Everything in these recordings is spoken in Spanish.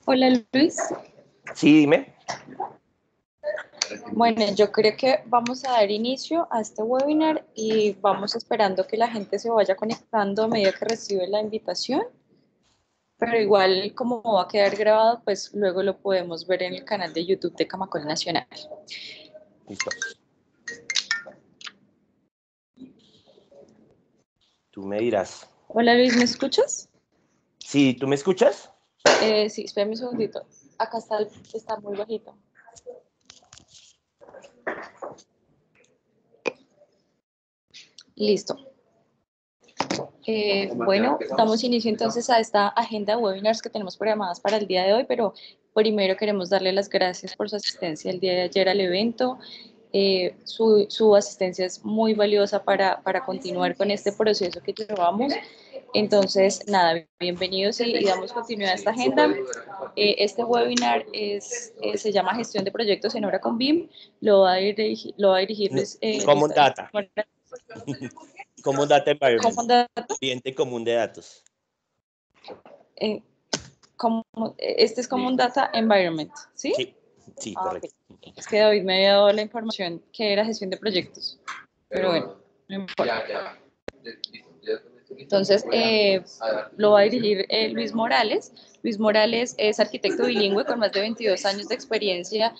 Hola Luis. Sí, dime. Bueno, yo creo que vamos a dar inicio a este webinar y vamos esperando que la gente se vaya conectando a medida que recibe la invitación, pero igual como va a quedar grabado, pues luego lo podemos ver en el canal de YouTube de Camacol Nacional. Listo. Tú me dirás. Hola Luis, ¿me escuchas? Sí, ¿tú me escuchas? Sí, espérame un segundito. Acá está muy bajito. Listo. Bueno, damos inicio entonces a esta agenda de webinars que tenemos programadas para el día de hoy, pero primero queremos darle las gracias por su asistencia el día de ayer al evento. Su asistencia es muy valiosa para continuar con este proceso que llevamos. Entonces, nada, bienvenidos y damos continuidad a esta agenda. Este webinar se llama Gestión de Proyectos en Obra con BIM. Lo va a dirigir No, Luis. Common Data. Common Data Environment. Common Data. Ambiente común de datos. Eh, este es Common Data Environment, ¿sí? Sí, sí, Ok. correcto. Es que David me había dado la información que era gestión de proyectos, pero bueno, no importa. Entonces, lo va a dirigir Luis Morales. Luis Morales es arquitecto bilingüe con más de 22 años de experiencia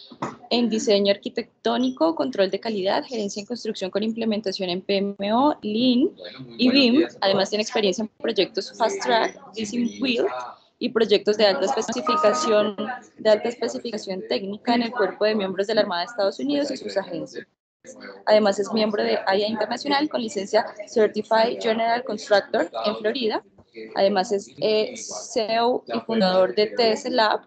en diseño arquitectónico, control de calidad, gerencia en construcción con implementación en PMO, Lean y BIM. Además tiene experiencia en proyectos Fast Track, Design Build y proyectos de alta especificación técnica en el cuerpo de miembros de la Armada de Estados Unidos y sus agencias. Además es miembro de AIA Internacional con licencia Certified General Constructor en Florida. Además es CEO y fundador de TS Lab,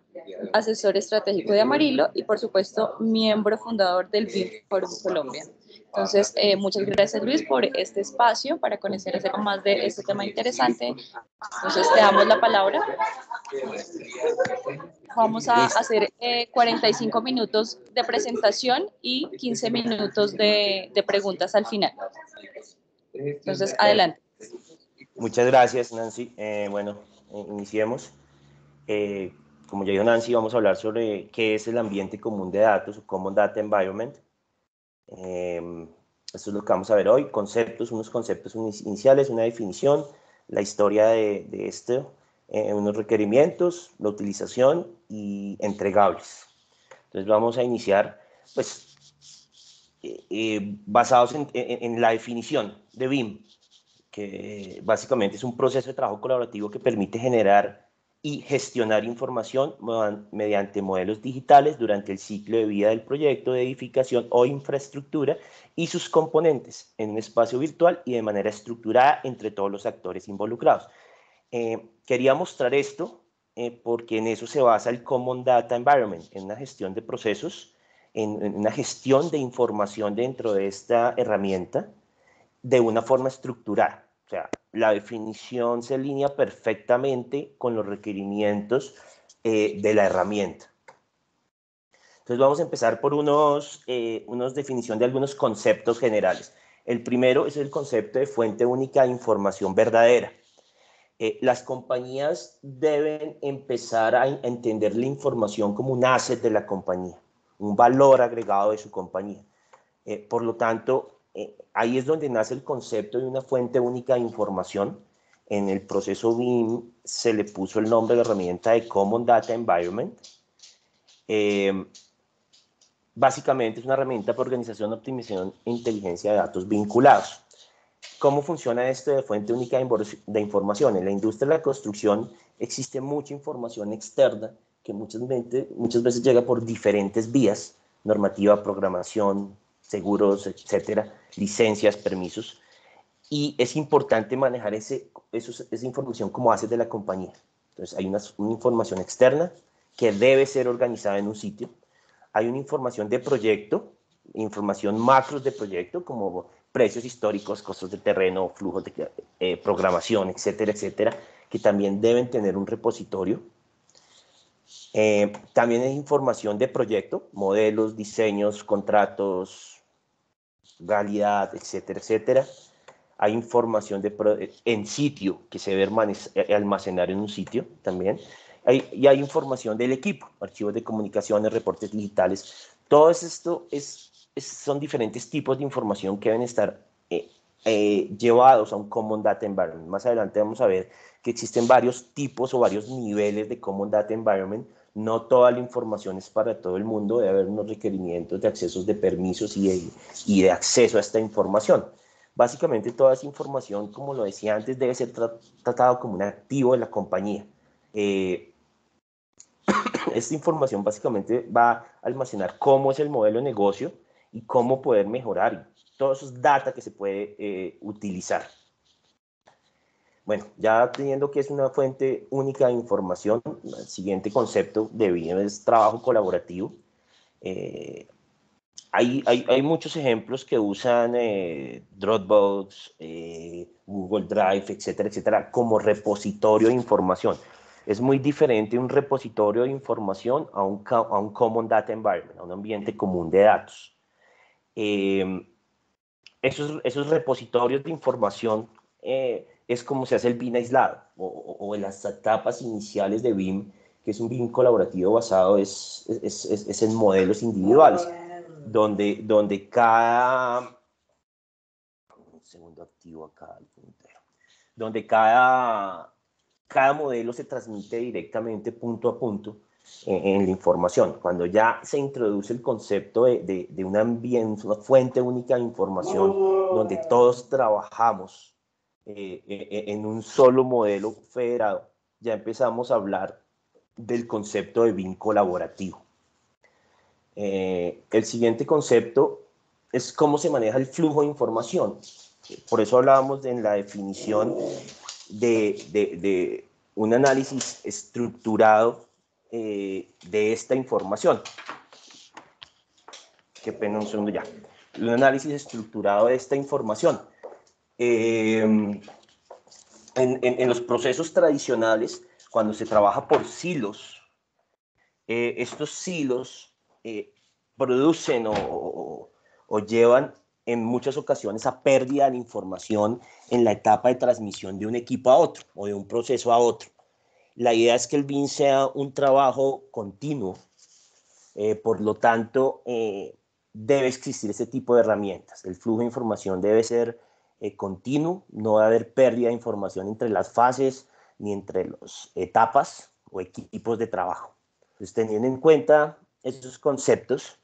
asesor estratégico de Amarillo y por supuesto miembro fundador del BIM Forum Colombia. Entonces, muchas gracias Luis por este espacio para conocer acerca más de este tema interesante. Entonces, te damos la palabra. Vamos a Listo. hacer 45 minutos de presentación y 15 minutos de preguntas al final. Entonces, adelante. Muchas gracias, Nancy. Bueno, iniciemos. Como ya dijo Nancy, vamos a hablar sobre qué es el ambiente común de datos o Common Data Environment. Esto es lo que vamos a ver hoy. Unos conceptos iniciales, una definición, la historia de esto, unos requerimientos, la utilización y entregables. Entonces vamos a iniciar, pues, basados en la definición de BIM, que básicamente es un proceso de trabajo colaborativo que permite generar y gestionar información mediante modelos digitales durante el ciclo de vida del proyecto de edificación o infraestructura y sus componentes en un espacio virtual y de manera estructurada entre todos los actores involucrados. Quería mostrar esto porque en eso se basa el Common Data Environment, en una gestión de procesos, en una gestión de información dentro de esta herramienta de una forma estructurada. O sea, la definición se alinea perfectamente con los requerimientos de la herramienta. Entonces vamos a empezar por unos definición de algunos conceptos generales. El primero es el concepto de fuente única de información verdadera. Las compañías deben empezar a entender la información como un asset de la compañía, un valor agregado de su compañía. Por lo tanto, ahí es donde nace el concepto de una fuente única de información. En el proceso BIM se le puso el nombre de la herramienta de Common Data Environment. Básicamente es una herramienta para organización, optimización e inteligencia de datos vinculados. ¿Cómo funciona esto de fuente única de información? En la industria de la construcción existe mucha información externa que muchas veces llega por diferentes vías, normativa, programación, seguros, etcétera, licencias, permisos, y es importante manejar esa información como asset de la compañía. Entonces hay una información externa que debe ser organizada en un sitio, hay una información de proyecto, información macros de proyecto, como precios históricos, costos de terreno, flujos de programación, etcétera, etcétera, que también deben tener un repositorio. También hay información de proyecto, modelos, diseños, contratos, realidad, etcétera, etcétera. Hay información en sitio que se debe almacenar en un sitio también. hay información del equipo, archivos de comunicaciones, reportes digitales. Todo esto son diferentes tipos de información que deben estar llevados a un Common Data Environment. Más adelante vamos a ver que existen varios tipos o varios niveles de Common Data Environment. No toda la información es para todo el mundo, debe haber unos requerimientos de accesos de permisos y de acceso a esta información. Básicamente toda esa información, como lo decía antes, debe ser tratado como un activo de la compañía. Esta información básicamente va a almacenar cómo es el modelo de negocio y cómo poder mejorar, todos esos datos que se puede utilizar. Bueno, ya teniendo que es una fuente única de información, el siguiente concepto de BIM es trabajo colaborativo. Hay muchos ejemplos que usan Dropbox, Google Drive, etcétera, etcétera, como repositorio de información. Es muy diferente un repositorio de información a un Common Data Environment, a un ambiente común de datos. Esos repositorios de información es como se hace el BIM aislado, o en las etapas iniciales de BIM, que es un BIM colaborativo basado es en modelos individuales, donde cada... Un segundo activo acá, el puntero. Donde cada modelo se transmite directamente punto a punto en la información. Cuando ya se introduce el concepto de un ambiente, una fuente única de información, donde todos trabajamos en un solo modelo federado, ya empezamos a hablar del concepto de BIM colaborativo. El siguiente concepto es cómo se maneja el flujo de información. Por eso hablábamos en la definición de un análisis estructurado de esta información. Qué pena, un segundo ya. Un análisis estructurado de esta información. En los procesos tradicionales, cuando se trabaja por silos, estos silos producen o llevan en muchas ocasiones a pérdida de información en la etapa de transmisión de un equipo a otro o de un proceso a otro. La idea es que el BIM sea un trabajo continuo, por lo tanto, debe existir ese tipo de herramientas. El flujo de información debe ser continuo, no debe haber pérdida de información entre las fases ni entre las etapas o equipos de trabajo. Entonces, teniendo en cuenta esos conceptos,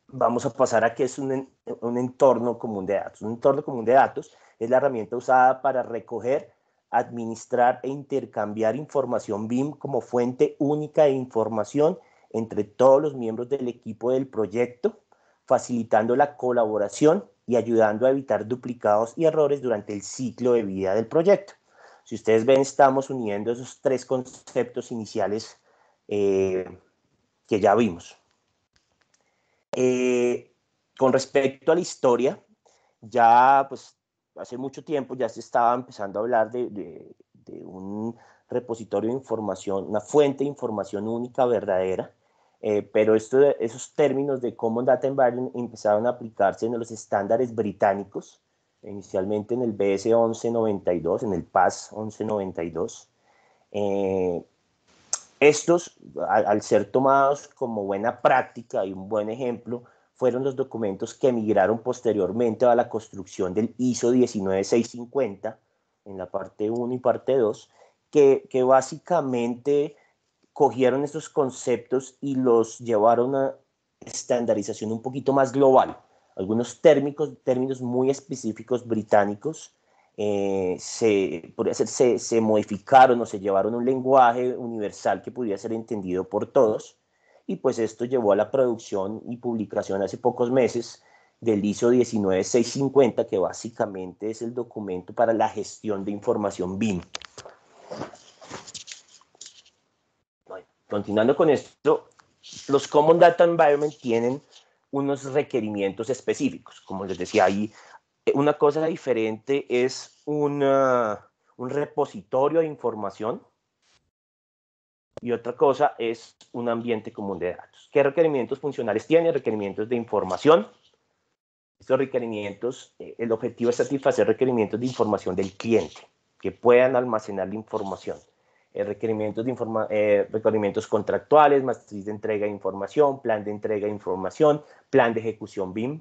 vamos a pasar a qué es un entorno común de datos. Un entorno común de datos es la herramienta usada para recoger, administrar e intercambiar información BIM como fuente única de información entre todos los miembros del equipo del proyecto, facilitando la colaboración y ayudando a evitar duplicados y errores durante el ciclo de vida del proyecto. Si ustedes ven, estamos uniendo esos tres conceptos iniciales que ya vimos. Con respecto a la historia, ya pues hace mucho tiempo ya se estaba empezando a hablar de un repositorio de información, una fuente de información única, verdadera, pero esos términos de Common Data Environment empezaron a aplicarse en los estándares británicos, inicialmente en el BS 1192, en el PAS 1192. Estos, al ser tomados como buena práctica y un buen ejemplo, fueron los documentos que migraron posteriormente a la construcción del ISO 19650 en la parte 1 y parte 2, que básicamente cogieron estos conceptos y los llevaron a estandarización un poquito más global. Algunos términos muy específicos británicos se modificaron o se llevaron un lenguaje universal que pudiera ser entendido por todos, y pues esto llevó a la producción y publicación hace pocos meses del ISO 19650, que básicamente es el documento para la gestión de información BIM. Bueno, continuando con esto, los Common Data Environment tienen unos requerimientos específicos. Como les decía, ahí una cosa diferente es un repositorio de información y otra cosa es un ambiente común de datos. ¿Qué requerimientos funcionales tiene? Requerimientos de información. Estos requerimientos, el objetivo es satisfacer requerimientos de información del cliente, que puedan almacenar la información. requerimientos contractuales, matriz de entrega de información, plan de entrega de información, plan de ejecución BIM.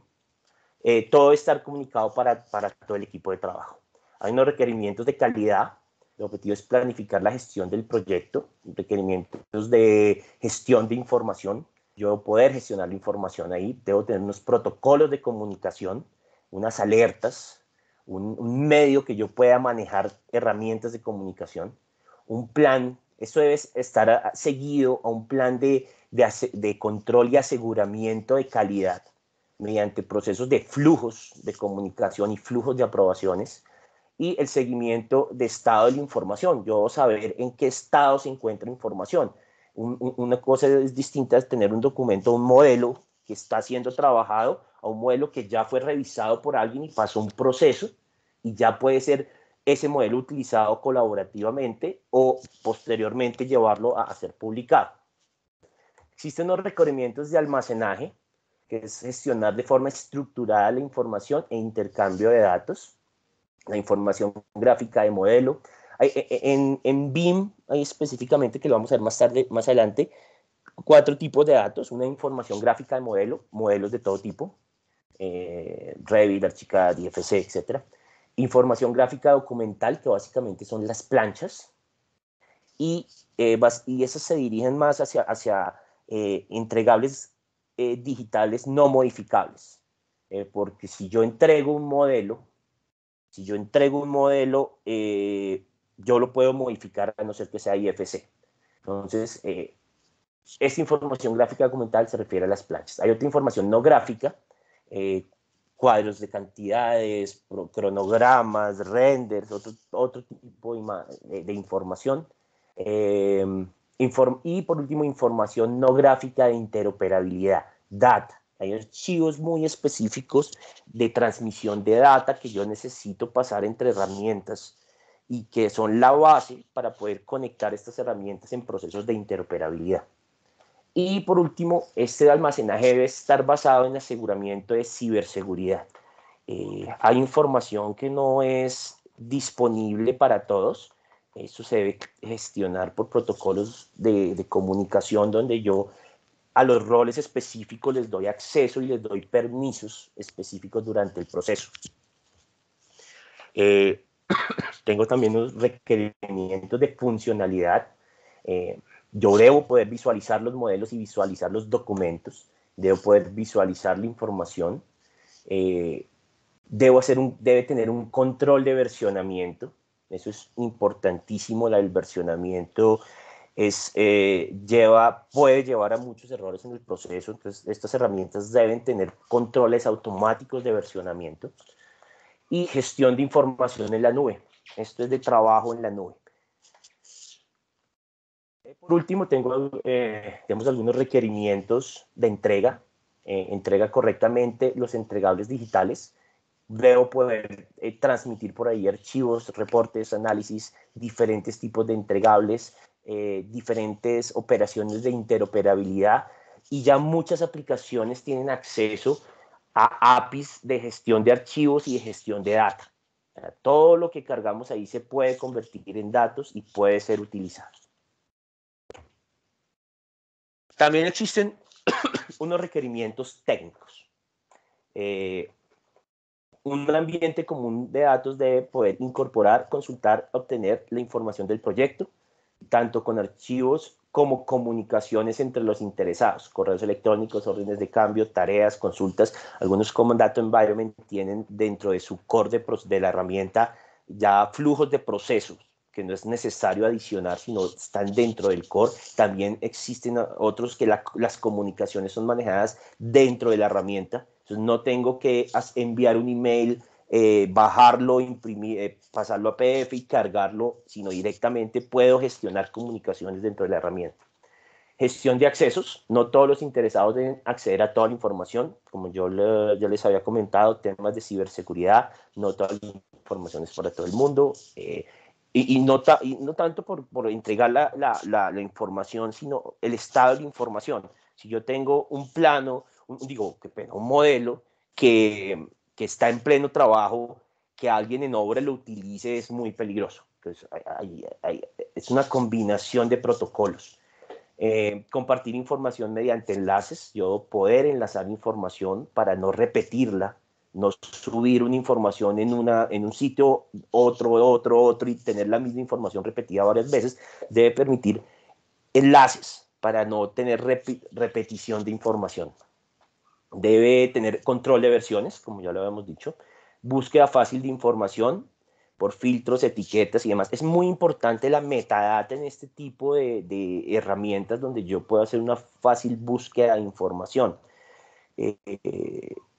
Todo estar comunicado para todo el equipo de trabajo. Hay unos requerimientos de calidad. El objetivo es planificar la gestión del proyecto, requerimientos de gestión de información. Yo debo poder gestionar la información ahí, debo tener unos protocolos de comunicación, unas alertas, un medio que yo pueda manejar herramientas de comunicación, un plan. Esto debe estar seguido a un plan de control y aseguramiento de calidad mediante procesos de flujos de comunicación y flujos de aprobaciones, y el seguimiento de estado de la información. Yo debo saber en qué estado se encuentra información. Una cosa es distinta es tener un documento, un modelo que está siendo trabajado, a un modelo que ya fue revisado por alguien y pasó un proceso, y ya puede ser ese modelo utilizado colaborativamente o posteriormente llevarlo a ser publicado. Existen los requerimientos de almacenaje, que es gestionar de forma estructurada la información e intercambio de datos, la información gráfica de modelo. En BIM hay específicamente, que lo vamos a ver más tarde, más adelante, 4 tipos de datos: una información gráfica de modelo, modelos de todo tipo, Revit, Archicad, IFC, etc. Información gráfica documental, que básicamente son las planchas, y esas se dirigen más hacia entregables digitales no modificables, porque si yo entrego un modelo, yo lo puedo modificar a no ser que sea IFC. Entonces, esta información gráfica documental se refiere a las planchas. Hay otra información no gráfica, cuadros de cantidades, cronogramas, renders, otro tipo de información. Y por último, información no gráfica de interoperabilidad, data. Hay archivos muy específicos de transmisión de data que yo necesito pasar entre herramientas y que son la base para poder conectar estas herramientas en procesos de interoperabilidad. Y por último, este almacenaje debe estar basado en aseguramiento de ciberseguridad. Hay información que no es disponible para todos. Esto se debe gestionar por protocolos de comunicación, donde yo a los roles específicos les doy acceso y les doy permisos específicos durante el proceso. Tengo también los requerimientos de funcionalidad. Yo debo poder visualizar los modelos y visualizar los documentos. Debo poder visualizar la información. Debe tener un control de versionamiento. Eso es importantísimo. El versionamiento puede llevar a muchos errores en el proceso. Entonces, estas herramientas deben tener controles automáticos de versionamiento. Y gestión de información en la nube. Esto es de trabajo en la nube. Por último, tenemos algunos requerimientos de entrega. Entrega correctamente los entregables digitales. Debo poder transmitir por ahí archivos, reportes, análisis, diferentes tipos de entregables, diferentes operaciones de interoperabilidad, y ya muchas aplicaciones tienen acceso a APIs de gestión de archivos y de gestión de data. Todo lo que cargamos ahí se puede convertir en datos y puede ser utilizado. También existen unos requerimientos técnicos. Un ambiente común de datos debe poder incorporar, consultar, obtener la información del proyecto, tanto con archivos como comunicaciones entre los interesados, correos electrónicos, órdenes de cambio, tareas, consultas. Algunos Common Data Environment tienen dentro de su core de la herramienta ya flujos de procesos, que no es necesario adicionar, sino están dentro del core. También existen otros que las comunicaciones son manejadas dentro de la herramienta. Entonces no tengo que enviar un email, bajarlo, imprimir, pasarlo a PDF y cargarlo, sino directamente puedo gestionar comunicaciones dentro de la herramienta. Gestión de accesos. No todos los interesados deben acceder a toda la información. Como yo les había comentado, temas de ciberseguridad, no toda la información es para todo el mundo. Y no tanto por entregar la información, sino el estado de la información. Si yo tengo un plano, un modelo que está en pleno trabajo, que alguien en obra lo utilice es muy peligroso. Entonces, es una combinación de protocolos. Compartir información mediante enlaces, yo poder enlazar información para no repetirla, no subir una información en un sitio, otro, y tener la misma información repetida varias veces, debe permitir enlaces para no tener repetición de información. Debe tener control de versiones, como ya lo habíamos dicho, búsqueda fácil de información por filtros, etiquetas y demás. Es muy importante la metadata en este tipo de herramientas donde yo puedo hacer una fácil búsqueda de información.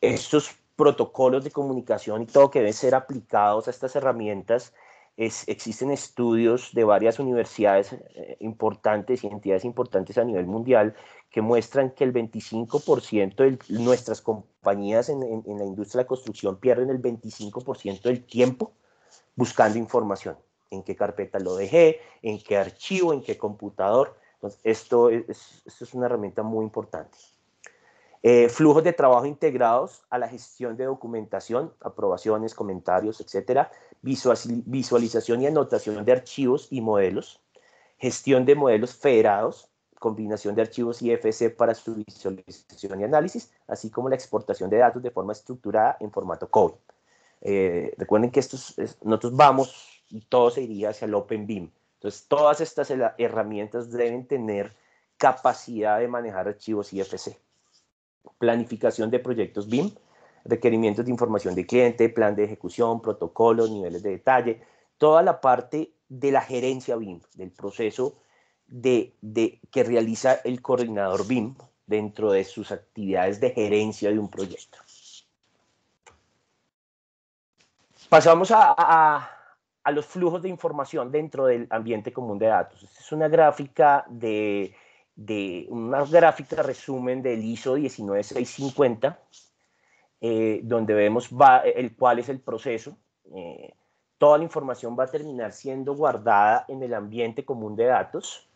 Estos protocolos de comunicación y todo que deben ser aplicados a estas herramientas, existen estudios de varias universidades importantes y entidades importantes a nivel mundial que muestran que el 25% de nuestras compañías en la industria de la construcción pierden el 25% del tiempo buscando información. En qué carpeta lo dejé, en qué archivo, en qué computador. Entonces, esto es una herramienta muy importante. Flujos de trabajo integrados a la gestión de documentación, aprobaciones, comentarios, etcétera, visualización y anotación de archivos y modelos, gestión de modelos federados, combinación de archivos IFC para su visualización y análisis, así como la exportación de datos de forma estructurada en formato code. Recuerden que nosotros vamos y todo se iría hacia el Open BIM. Entonces, todas estas herramientas deben tener capacidad de manejar archivos IFC. Planificación de proyectos BIM, requerimientos de información de cliente, plan de ejecución, protocolos, niveles de detalle, toda la parte de la gerencia BIM, del proceso que realiza el coordinador BIM dentro de sus actividades de gerencia de un proyecto. Pasamos a los flujos de información dentro del ambiente común de datos. Esta es una gráfica resumen del ISO 19650, donde vemos cuál es el proceso. Toda la información va a terminar siendo guardada en el ambiente común de datos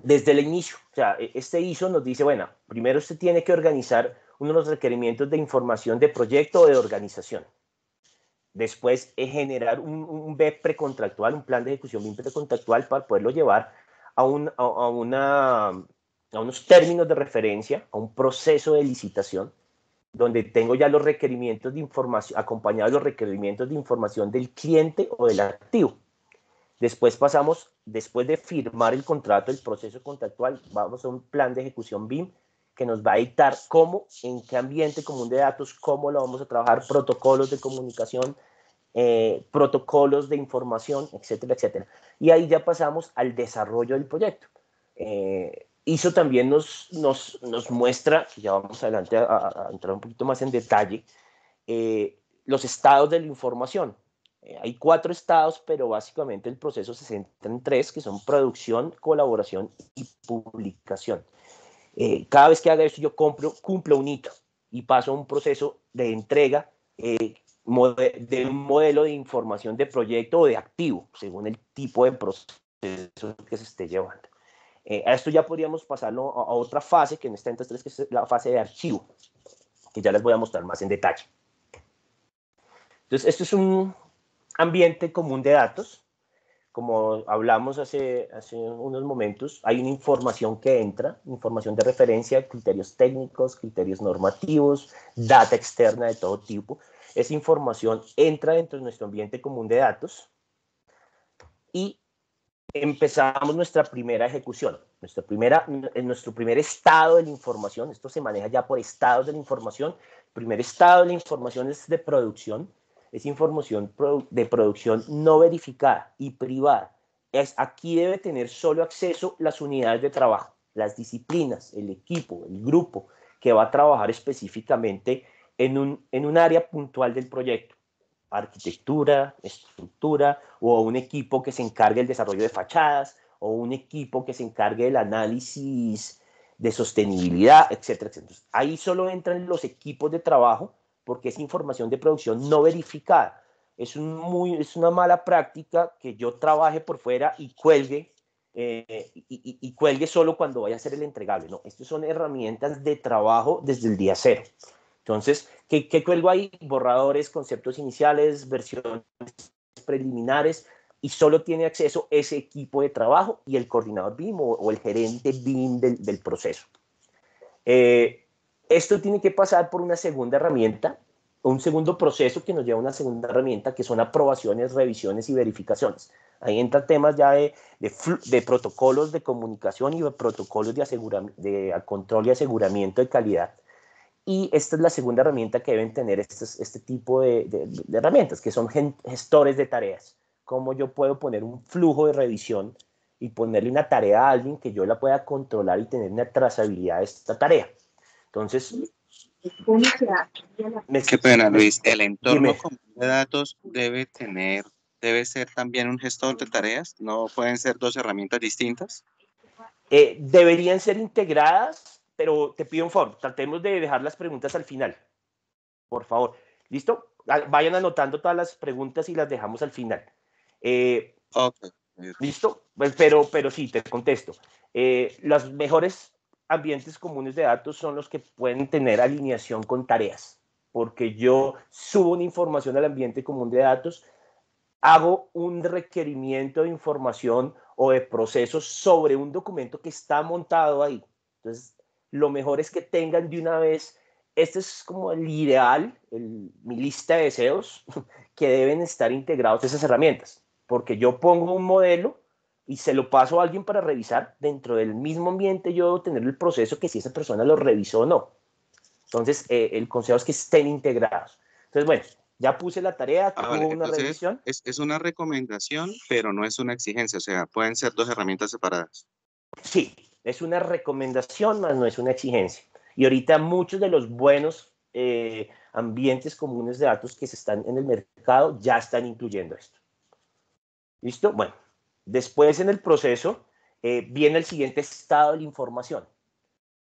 desde el inicio. O sea, este ISO nos dice, bueno, primero usted tiene que organizar uno de los requerimientos de información de proyecto o de organización. Después generar un BEP precontractual, un plan de ejecución BIM precontractual para poderlo llevar a unos términos de referencia, a un proceso de licitación, donde tengo ya los requerimientos de información, acompañados de los requerimientos de información del cliente o del activo. Después después de firmar el contrato, el proceso contractual, vamos a un plan de ejecución BIM que nos va a dictar cómo, en qué ambiente común de datos, cómo lo vamos a trabajar, protocolos de comunicación, protocolos de información, etcétera, etcétera. Y ahí ya pasamos al desarrollo del proyecto. ISO también nos muestra, ya vamos adelante a entrar un poquito más en detalle, los estados de la información. Hay 4 estados, pero básicamente el proceso se centra en 3, que son producción, colaboración y publicación. Cada vez que haga esto, yo cumplo un hito y paso a un proceso de entrega de un modelo de información de proyecto o de activo, según el tipo de proceso que se esté llevando. A esto ya podríamos pasarlo a otra fase, que en esta entra 3, que es la fase de archivo, que ya les voy a mostrar más en detalle. Entonces, esto es un ambiente común de datos. Como hablamos hace unos momentos, hay una información que entra, información de referencia, criterios técnicos, criterios normativos, data externa de todo tipo. Esa información entra dentro de nuestro ambiente común de datos y empezamos nuestra primera ejecución, nuestro primer estado de la información. Esto se maneja ya por estados de la información. El primer estado de la información es de producción. Es información de producción no verificada y privada. Aquí debe tener solo acceso las unidades de trabajo, las disciplinas, el equipo, el grupo que va a trabajar específicamente en un área puntual del proyecto. Arquitectura, estructura, o un equipo que se encargue del desarrollo de fachadas, o un equipo que se encargue del análisis de sostenibilidad, etcétera, etcétera. Ahí solo entran los equipos de trabajo, porque es información de producción no verificada. Es una mala práctica que yo trabaje por fuera y cuelgue, y cuelgue solo cuando vaya a hacer el entregable. No, estas son herramientas de trabajo desde el día cero. Entonces, ¿qué cuelgo ahí? Borradores, conceptos iniciales, versiones preliminares y solo tiene acceso ese equipo de trabajo y el coordinador BIM o el gerente BIM del proceso. Esto tiene que pasar por una segunda herramienta, un segundo proceso que nos lleva a una segunda herramienta, que son aprobaciones, revisiones y verificaciones. Ahí entran temas ya de protocolos de comunicación y de protocolos de control y aseguramiento de calidad. Y esta es la segunda herramienta que deben tener este tipo de herramientas, que son gestores de tareas. Cómo yo puedo poner un flujo de revisión y ponerle una tarea a alguien que yo la pueda controlar y tener una trazabilidad de esta tarea. Entonces, qué pena, Luis. El entorno dime. común de datos debe ser también un gestor de tareas. ¿No pueden ser dos herramientas distintas? Deberían ser integradas, pero te pido un favor, tratemos de dejar las preguntas al final, por favor. ¿Listo? Vayan anotando todas las preguntas y las dejamos al final. Okay. ¿Listo? Pues, pero sí, te contesto. Los mejores ambientes comunes de datos son los que pueden tener alineación con tareas, porque yo subo una información al ambiente común de datos, hago un requerimiento de información o de procesos sobre un documento que está montado ahí. Entonces, lo mejor es que tengan de una vez, este es como el ideal, mi lista de deseos, que deben estar integrados esas herramientas, porque yo pongo un modelo y se lo paso a alguien para revisar, dentro del mismo ambiente yo debo tener el proceso que si esa persona lo revisó o no. Entonces, el consejo es que estén integrados. Entonces, bueno, ya puse la tarea, Vale. hubo una Entonces, revisión. es una recomendación, pero no es una exigencia. O sea, pueden ser dos herramientas separadas. Sí, es una recomendación, más no es una exigencia. Y ahorita muchos de los buenos ambientes comunes de datos que se están en el mercado ya están incluyendo esto. ¿Listo? Bueno, después en el proceso viene el siguiente estado de la información.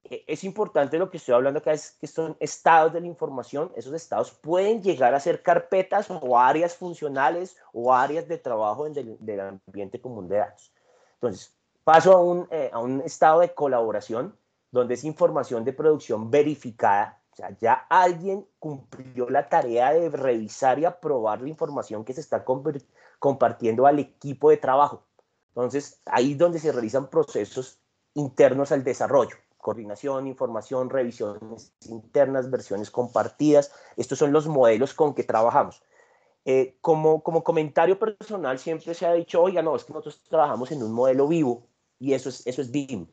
Es importante lo que estoy hablando acá, es que son estados de la información. Esos estados pueden llegar a ser carpetas o áreas funcionales o áreas de trabajo del ambiente común de datos. Entonces, paso a un estado de colaboración, donde es información de producción verificada. O sea, ya alguien cumplió la tarea de revisar y aprobar la información que se está compartiendo al equipo de trabajo. Entonces, ahí es donde se realizan procesos internos al desarrollo. Coordinación, información, revisiones internas, versiones compartidas. Estos son los modelos con que trabajamos. Como comentario personal siempre se ha dicho, oiga, no, es que nosotros trabajamos en un modelo vivo y eso es BIM.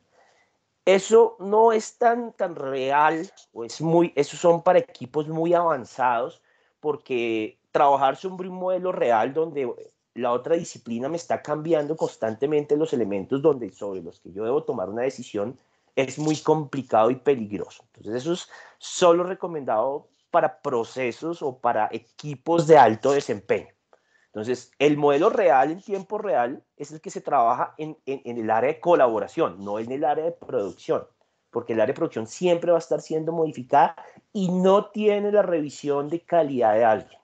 Eso no es tan real, o esos son para equipos muy avanzados, porque trabajar sobre un modelo real donde la otra disciplina me está cambiando constantemente los elementos sobre los que yo debo tomar una decisión es muy complicado y peligroso. Entonces eso es solo recomendado para procesos o para equipos de alto desempeño. Entonces, el modelo real en tiempo real es el que se trabaja en el área de colaboración, no en el área de producción, porque el área de producción siempre va a estar siendo modificada y no tiene la revisión de calidad de alguien.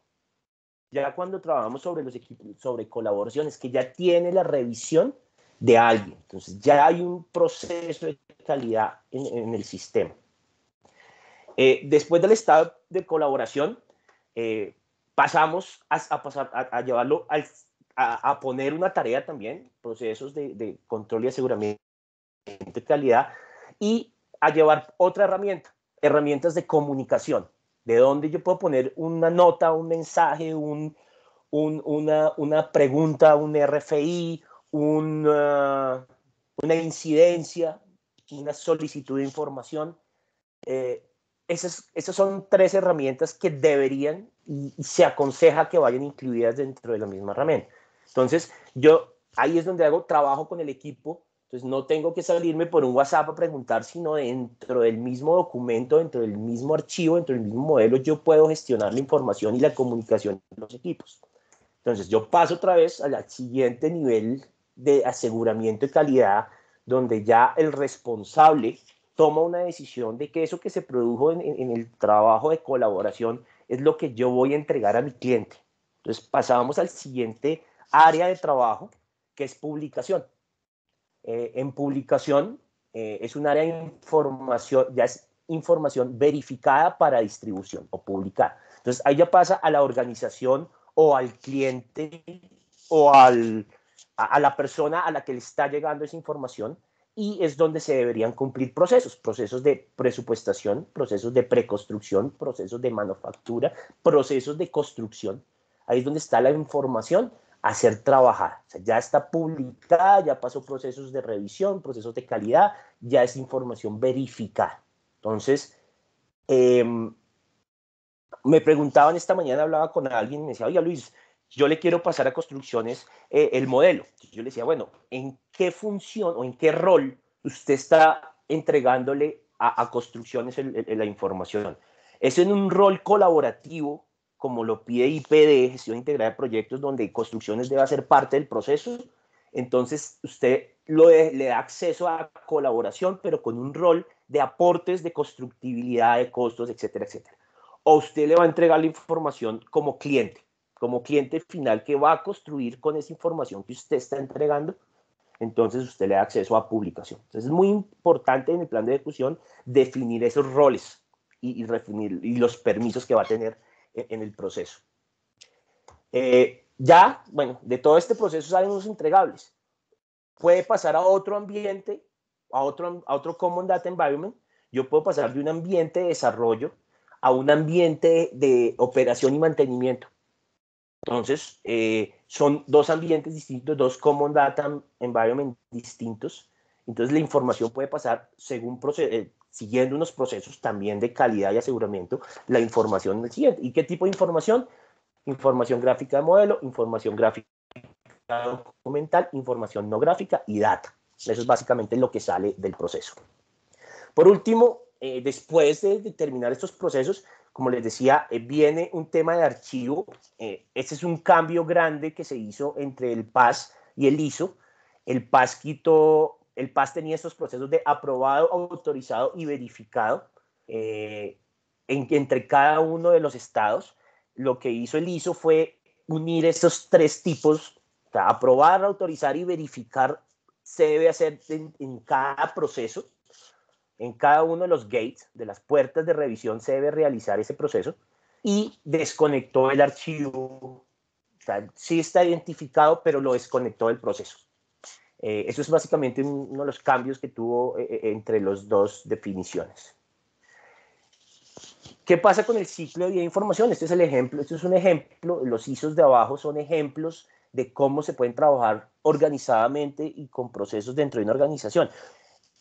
Ya cuando trabajamos sobre los equipos, sobre colaboraciones, que ya tiene la revisión de alguien. Entonces, ya hay un proceso de calidad en el sistema. Después del estado de colaboración, pasamos a llevarlo a poner una tarea también, procesos de control y aseguramiento de calidad, y a llevar otra herramienta, herramientas de comunicación, de donde yo puedo poner una nota, un mensaje, una pregunta, un RFI, una incidencia, una solicitud de información. Esas son tres herramientas que deberían y se aconseja que vayan incluidas dentro de la misma herramienta. Entonces, yo ahí es donde hago trabajo con el equipo. Entonces, no tengo que salirme por un WhatsApp a preguntar, sino dentro del mismo documento, dentro del mismo archivo, dentro del mismo modelo, yo puedo gestionar la información y la comunicación de los equipos. Entonces, yo paso otra vez al siguiente nivel de aseguramiento de calidad, donde ya el responsable toma una decisión de que eso que se produjo en el trabajo de colaboración es lo que yo voy a entregar a mi cliente. Entonces, pasamos al siguiente área de trabajo, que es publicación. En publicación es un área de información, ya es información verificada para distribución o publicada. Entonces, ahí ya pasa a la organización o al cliente o a la persona a la que le está llegando esa información, y es donde se deberían cumplir procesos de presupuestación, procesos de preconstrucción, procesos de manufactura, procesos de construcción. Ahí es donde está la información a ser trabajada. O sea, ya está publicada, ya pasó procesos de revisión, procesos de calidad, ya es información verificada. Entonces, me preguntaban esta mañana, hablaba con alguien y me decía, oiga Luis, yo le quiero pasar a construcciones el modelo. Yo le decía, bueno, ¿en qué función o en qué rol usted está entregándole a construcciones la información? ¿Es en un rol colaborativo, como lo pide IPD, Gestión Integrada de Proyectos, donde construcciones debe ser parte del proceso? Entonces, usted le da acceso a colaboración, pero con un rol de aportes de constructibilidad, de costos, etcétera, etcétera. O usted le va a entregar la información como cliente final que va a construir con esa información que usted está entregando, entonces usted le da acceso a publicación. Entonces es muy importante en el plan de ejecución definir esos roles y definir los permisos que va a tener en el proceso. Ya, bueno, de todo este proceso salen unos entregables. Puede pasar a otro ambiente, a otro Common Data Environment. Yo puedo pasar de un ambiente de desarrollo a un ambiente de operación y mantenimiento. Entonces, son dos ambientes distintos, dos Common Data Environment distintos. Entonces, la información puede pasar siguiendo unos procesos también de calidad y aseguramiento, la información del siguiente. ¿Y qué tipo de información? Información gráfica de modelo, información gráfica documental, información no gráfica y data. Eso es básicamente lo que sale del proceso. Por último, después de terminar estos procesos, como les decía, viene un tema de archivo. Este es un cambio grande que se hizo entre el PAS y el ISO. El PAS tenía estos procesos de aprobado, autorizado y verificado entre cada uno de los estados. Lo que hizo el ISO fue unir estos tres tipos, o sea, aprobar, autorizar y verificar se debe hacer en cada proceso. En cada uno de los gates, de las puertas de revisión, se debe realizar ese proceso, y desconectó el archivo. O sea, sí está identificado, pero lo desconectó del proceso. Eso es básicamente uno de los cambios que tuvo entre las dos definiciones. ¿Qué pasa con el ciclo de vida de información? Este es el ejemplo, este es un ejemplo, los ISOs de abajo son ejemplos de cómo se pueden trabajar organizadamente y con procesos dentro de una organización.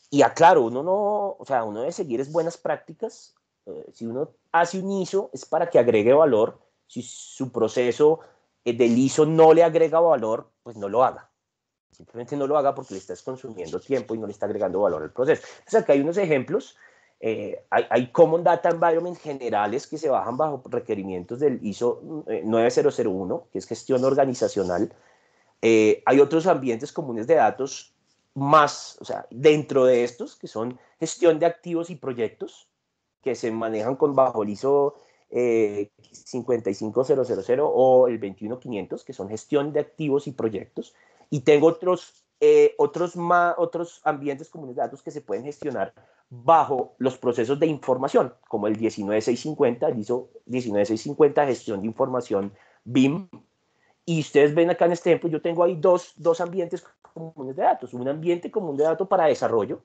Y aclaro, uno debe seguir es buenas prácticas. Si uno hace un ISO es para que agregue valor. Si su proceso del ISO no le agrega valor, pues no lo haga. Simplemente no lo haga porque le estás consumiendo tiempo y no le está agregando valor al proceso. Entonces acá hay unos ejemplos. Hay Common Data Environment generales que se bajan bajo requerimientos del ISO 9001, que es gestión organizacional. Hay otros ambientes comunes de datos más, o sea, dentro de estos, que son gestión de activos y proyectos, que se manejan bajo el ISO 55000 o el 21500, que son gestión de activos y proyectos. Y tengo otros ambientes comunes de datos que se pueden gestionar bajo los procesos de información, como el 19650, el ISO 19650, gestión de información BIM. Y ustedes ven acá en este ejemplo, yo tengo ahí dos ambientes comunes de datos. Un ambiente común de datos para desarrollo,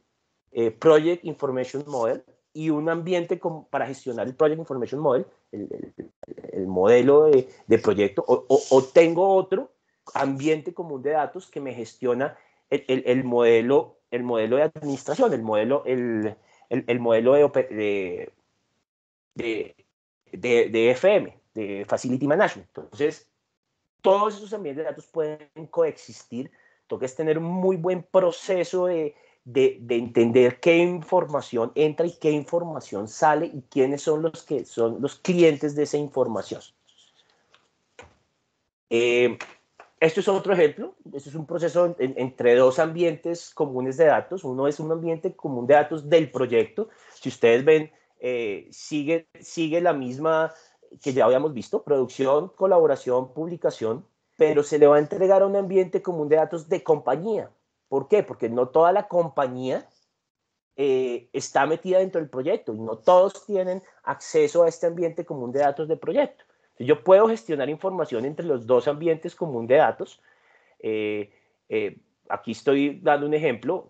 Project Information Model, y un ambiente para gestionar el Project Information Model, el modelo de proyecto. O tengo otro ambiente común de datos que me gestiona el modelo de administración, el modelo de FM, de Facility Management. Entonces, todos esos ambientes de datos pueden coexistir. Toca es tener un muy buen proceso de entender qué información entra y qué información sale y quiénes son los clientes de esa información. Esto es otro ejemplo. Esto es un proceso entre dos ambientes comunes de datos. Uno es un ambiente común de datos del proyecto. Si ustedes ven, sigue la misma que ya habíamos visto: producción, colaboración, publicación, pero se le va a entregar a un ambiente común de datos de compañía. ¿Por qué? Porque no toda la compañía está metida dentro del proyecto y no todos tienen acceso a este ambiente común de datos de proyecto. Yo puedo gestionar información entre los dos ambientes comunes de datos. Aquí estoy dando un ejemplo.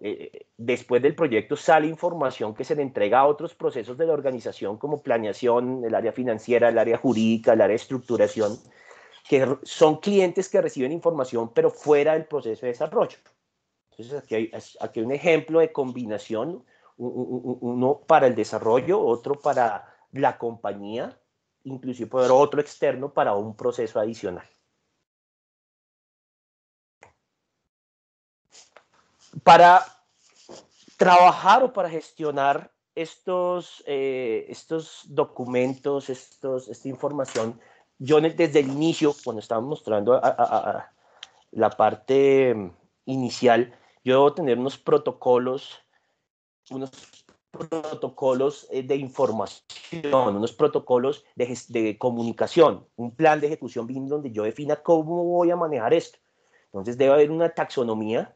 Después del proyecto sale información que se le entrega a otros procesos de la organización, como planeación, el área financiera, el área jurídica, el área de estructuración, que son clientes que reciben información, pero fuera del proceso de desarrollo. Entonces, aquí hay un ejemplo de combinación, uno para el desarrollo, otro para la compañía, inclusive poder otro externo para un proceso adicional. Para trabajar o para gestionar estos documentos, esta información, yo desde el inicio, cuando estaba mostrando la parte inicial, yo debo tener unos protocolos de información, unos protocolos de comunicación, un plan de ejecución BIM donde yo defina cómo voy a manejar esto. Entonces debe haber una taxonomía,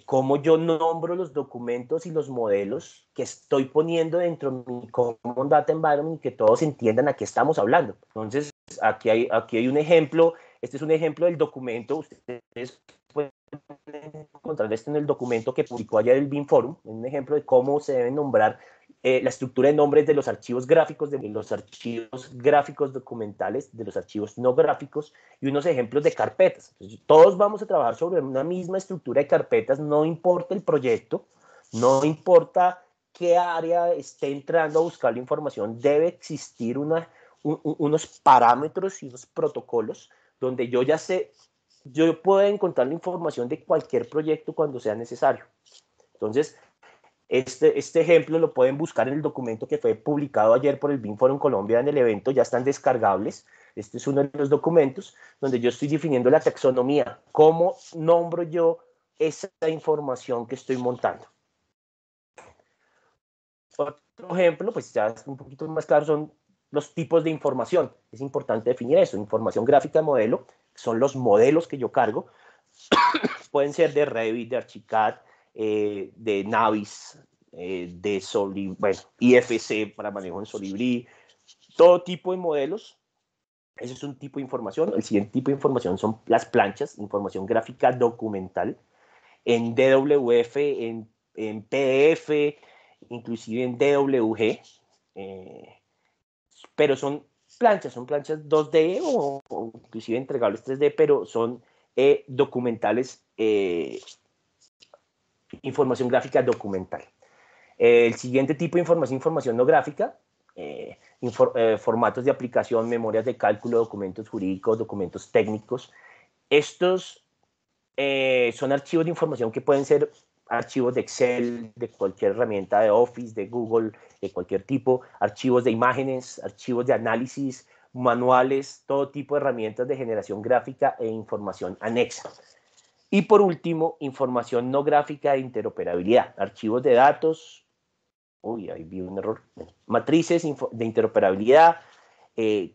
cómo yo nombro los documentos y los modelos que estoy poniendo dentro de mi Common Data Environment y que todos entiendan a qué estamos hablando. Entonces aquí hay un ejemplo, este es un ejemplo del documento, ustedes pueden encontrar esto en el documento que publicó ayer el BIM Forum, un ejemplo de cómo se deben nombrar la estructura de nombres de los archivos gráficos, de los archivos gráficos documentales, de los archivos no gráficos y unos ejemplos de carpetas. Entonces, todos vamos a trabajar sobre una misma estructura de carpetas, no importa el proyecto, no importa qué área esté entrando a buscar la información, debe existir unos parámetros y unos protocolos donde yo ya sé, yo puedo encontrar la información de cualquier proyecto cuando sea necesario. Entonces, este ejemplo lo pueden buscar en el documento que fue publicado ayer por el BIM Forum Colombia en el evento, ya están descargables. Este es uno de los documentos donde yo estoy definiendo la taxonomía, cómo nombro yo esa información que estoy montando. Otro ejemplo, pues ya es un poquito más claro, son los tipos de información. Es importante definir eso. Información gráfica de modelo, son los modelos que yo cargo. Pueden ser de Revit, de Archicad, de Navis, de Solibri, bueno, IFC para manejo en Solibri, todo tipo de modelos. Ese es un tipo de información. El siguiente tipo de información son las planchas, información gráfica documental, en DWF, en PDF, inclusive en DWG, pero son planchas 2D o inclusive entregables 3D, pero son documentales, información gráfica documental. El siguiente tipo de información no gráfica, formatos de aplicación, memorias de cálculo, documentos jurídicos, documentos técnicos. Estos son archivos de información que pueden ser archivos de Excel, de cualquier herramienta de Office, de Google, de cualquier tipo, archivos de imágenes, archivos de análisis, manuales, todo tipo de herramientas de generación gráfica e información anexa. Y por último, información no gráfica de interoperabilidad, archivos de datos, uy, ahí vi un error, matrices de interoperabilidad,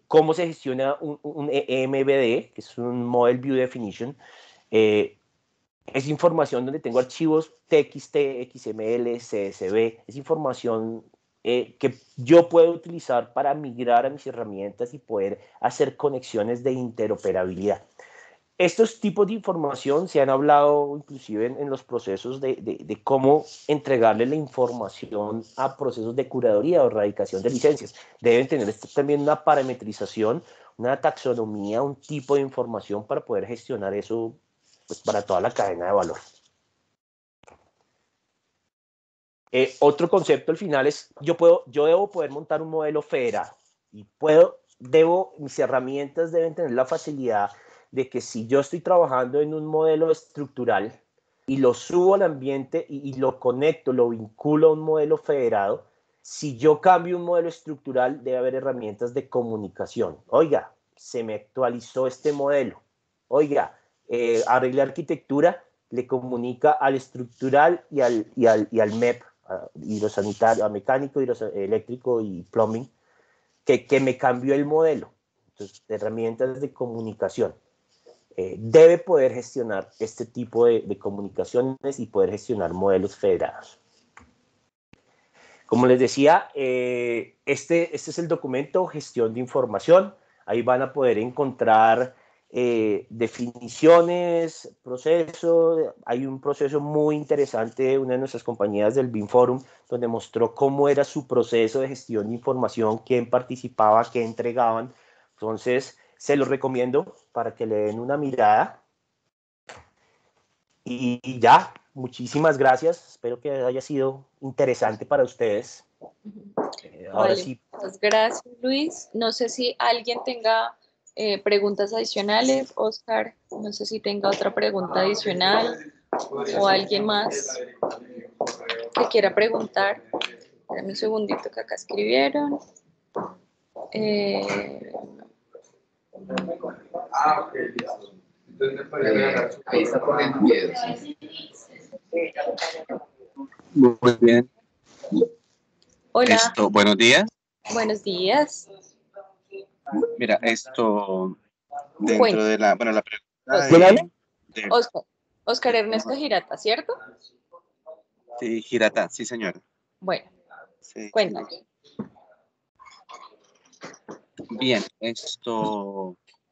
cómo se gestiona un EMBD, que es un Model View Definition, es información donde tengo archivos TXT, XML, CSV, es información que yo puedo utilizar para migrar a mis herramientas y poder hacer conexiones de interoperabilidad. Estos tipos de información se han hablado inclusive en los procesos de cómo entregarle la información a procesos de curaduría o erradicación de licencias. Deben tener también una parametrización, una taxonomía, un tipo de información para poder gestionar eso, pues, para toda la cadena de valor. Otro concepto al final es, yo debo poder montar un modelo federado y mis herramientas deben tener la facilidad de que si yo estoy trabajando en un modelo estructural y lo subo al ambiente y lo conecto, lo vinculo a un modelo federado, si yo cambio un modelo estructural, debe haber herramientas de comunicación. Oiga, se me actualizó este modelo. Oiga, arreglé arquitectura, le comunica al estructural y al MEP, hidrosanitario, mecánico, eléctrico y plumbing, que me cambió el modelo. Entonces, herramientas de comunicación. Debe poder gestionar este tipo de comunicaciones y poder gestionar modelos federados. Como les decía, este es el documento Gestión de Información. Ahí van a poder encontrar definiciones, procesos. Hay un proceso muy interesante de una de nuestras compañías del BIM Forum, donde mostró cómo era su proceso de gestión de información, quién participaba, qué entregaban. Entonces, se los recomiendo para que le den una mirada. Y ya, muchísimas gracias. Espero que haya sido interesante para ustedes. Ahora Vale, sí. muchas gracias, Luis. No sé si alguien tenga preguntas adicionales. Oscar, no sé si tenga otra pregunta adicional o alguien más que quiera preguntar. Dame un segundito que acá escribieron. Ahí está corriendo un video. Muy bien. Hola, Buenos días. buenos días. Mira, dentro Cuéntame, de la pregunta Oscar. de Oscar Ernesto Girata, ¿cierto? sí, Girata, sí, señor. Bueno, Sí. cuéntame. Bien,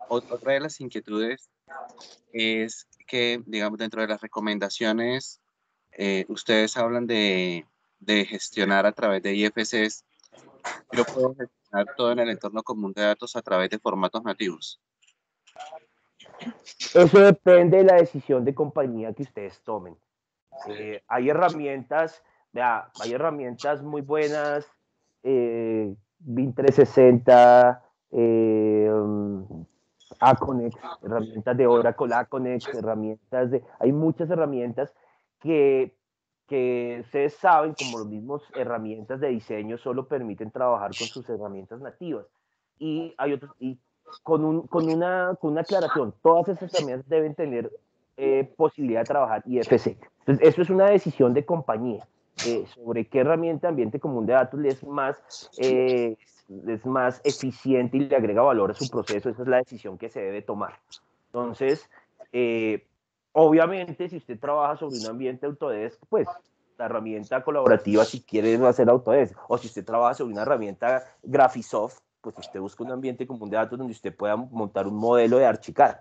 otra de las inquietudes es que, digamos, dentro de las recomendaciones, ustedes hablan de gestionar a través de IFCs. Yo puedo gestionar todo en el entorno común de datos a través de formatos nativos. Eso depende de la decisión de compañía que ustedes tomen. Hay herramientas, hay herramientas muy buenas, BIM 360, Aconex, herramientas de Oracle Aconex, hay muchas herramientas que ustedes saben, como los mismos herramientas de diseño, solo permiten trabajar con sus herramientas nativas. Y hay otros, y con una aclaración, todas esas herramientas deben tener posibilidad de trabajar IFC. Entonces, eso es una decisión de compañía sobre qué herramienta de ambiente común de datos es más eficiente y le agrega valor a su proceso. Esa es la decisión que se debe tomar. Entonces, obviamente, si usted trabaja sobre un ambiente Autodesk, pues la herramienta colaborativa, si quiere hacer Autodesk, o si usted trabaja sobre una herramienta Graphisoft, pues usted busca un ambiente común de datos donde usted pueda montar un modelo de Archicad.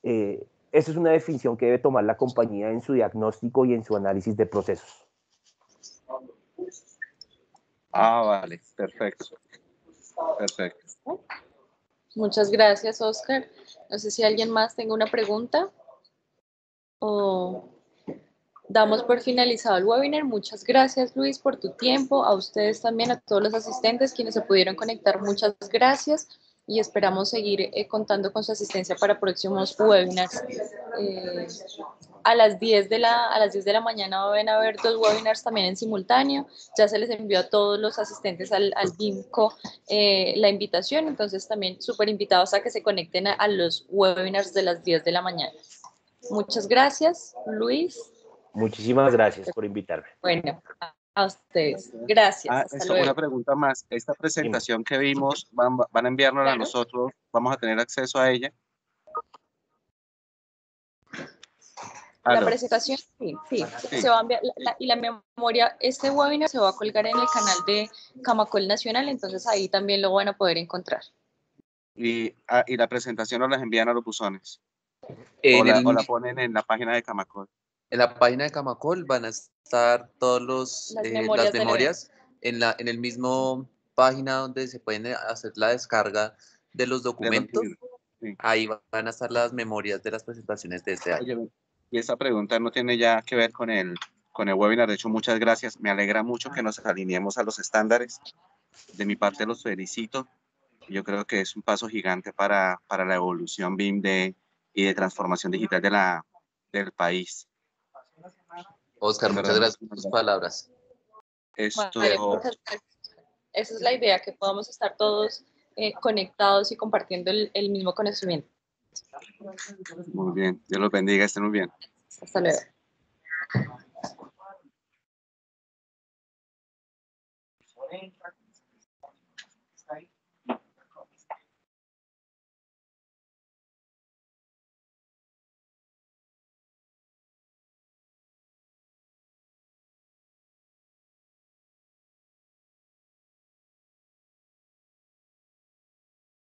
Esa es una definición que debe tomar la compañía en su diagnóstico y en su análisis de procesos. Vale, perfecto. Perfecto. Muchas gracias, Oscar. No sé si alguien más tenga una pregunta o damos por finalizado el webinar. Muchas gracias, Luis, por tu tiempo. A ustedes también, a todos los asistentes quienes se pudieron conectar, muchas gracias y esperamos seguir contando con su asistencia para próximos webinars. A las 10 de la mañana van a haber 2 webinars también en simultáneo. Ya se les envió a todos los asistentes al BIMCO la invitación, entonces también súper invitados a que se conecten a los webinars de las 10 de la mañana. Muchas gracias, Luis. Muchísimas gracias por invitarme. Bueno, a ustedes. Gracias. Hasta luego. Una pregunta más. Esta presentación que vimos, van a enviárnosla a nosotros, ¿vamos a tener acceso a ella? La presentación, sí. Se va a enviar, y la memoria, este webinar se va a colgar en el canal de Camacol Nacional, entonces ahí también lo van a poder encontrar. Y la presentación nos las envían a los buzones. O la ponen en la página de Camacol. En la página de Camacol van a estar todas las memorias en el mismo página donde se pueden hacer la descarga de los documentos. Sí. Ahí van a estar las memorias de las presentaciones de este año. Oye, y esa pregunta no tiene ya que ver con el webinar. De hecho, muchas gracias. Me alegra mucho que nos alineemos a los estándares. De mi parte, los felicito. Yo creo que es un paso gigante para la evolución BIM y de transformación digital del país. Oscar, muchas gracias por tus palabras. Vale, muchas gracias. Esa es la idea, que podamos estar todos conectados y compartiendo el mismo conocimiento. Muy bien. Dios los bendiga. Estén muy bien. Hasta luego.